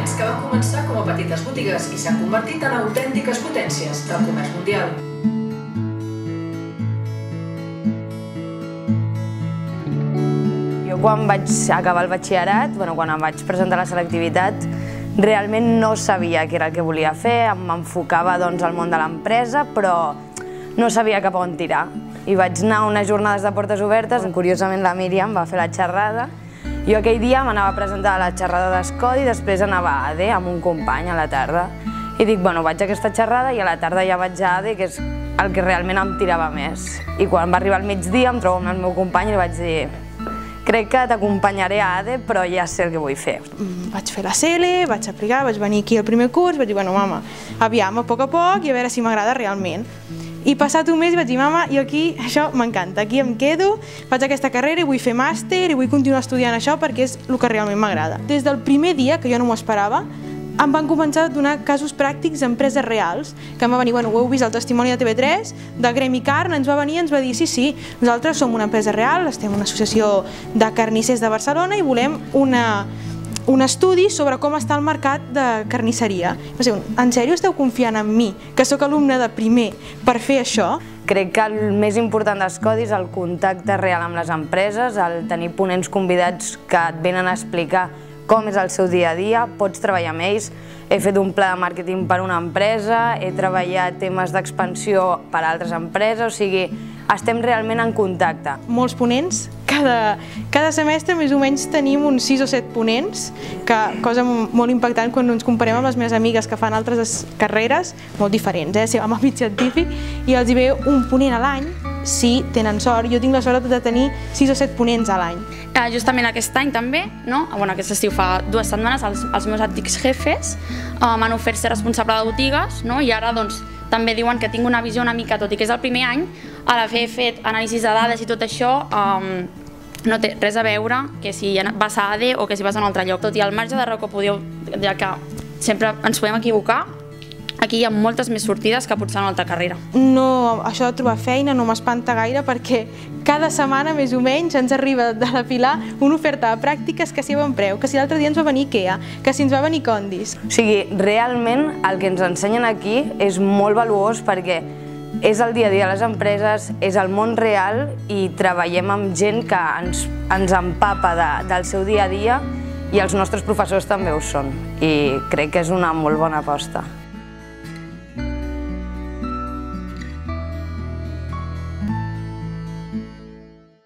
establiments que van començar com a petites botigues i s'han convertit en autèntiques potències del comerç mundial. Jo quan vaig acabar el batxillerat, quan em vaig presentar a la selectivitat, realment no sabia què era el que volia fer, m'enfocava al món de l'empresa, però no sabia cap a on tirar. I vaig anar a unes jornades de portes obertes, curiosament la Míriam va fer la xerrada. Jo aquell dia m'anava a presentar a la xerrada d'Escodi i després anava a ADE amb un company a la tarda. I dic, vaig a aquesta xerrada i a la tarda ja vaig a ADE, que és el que realment em tirava més. I quan va arribar al migdia em trobo amb el meu company i li vaig dir: crec que t'acompanyaré a ADE, però ja sé el que vull fer. Vaig fer la CL, vaig aplicar, vaig venir aquí al primer curs, vaig dir, mama, aviam, a poc i a veure si m'agrada realment. I passat un mes vaig dir, mama, jo aquí, això m'encanta, aquí em quedo, faig aquesta carrera i vull fer màster i vull continuar estudiant això perquè és el que realment m'agrada. Des del primer dia, que jo no m'ho esperava, em van començar a donar casos pràctics d'empreses reals, que em va venir, ho heu vist al testimoni de TV3, del Gremi Carn, ens va venir i ens va dir, sí, nosaltres som una empresa real, estem una associació de carnissers de Barcelona i volem un estudi sobre com està el mercat de carnisseria. En sèrio esteu confiant en mi, que sóc alumne de primer, per fer això? Crec que el més important d'Escodi és el contacte real amb les empreses, el tenir ponents convidats que et venen a explicar com és el seu dia a dia, pots treballar amb ells. He fet un pla de màrqueting per a una empresa, he treballat temes d'expansió per a altres empreses, o sigui, estem realment en contacte. Molts ponents, cada semestre més o menys tenim uns 6 o 7 ponents, cosa molt impactant quan ens comparem amb les meves amigues que fan altres carreres molt diferents, amb àmbit científic, i els hi ve un ponent a l'any, si tenen sort. Jo tinc la sort de tenir 6 o 7 ponents a l'any. Justament aquest any també, aquest estiu fa 2 setmanes, els meus antics jefes m'han ofert ser responsable de botigues i ara també diuen que tinc una visió una mica, tot i que és el primer any, a l'haver fet anàlisis de dades i tot això, no té res a veure que si vas a ADE o que si vas a un altre lloc. Tot i al marge de raó que podeu dir que sempre ens podem equivocar, aquí hi ha moltes més sortides que potser en una altra carrera. No, això de trobar feina no m'espanta gaire perquè cada setmana més o menys ens arriba de la Pilar una oferta de pràctiques que si a bon preu, que si l'altre dia ens va venir IKEA, que si ens va venir Condis. O sigui, realment el que ens ensenyen aquí és molt valuós perquè és el dia a dia de les empreses, és el món real i treballem amb gent que ens empapa del seu dia a dia i els nostres professors també ho són i crec que és una molt bona aposta.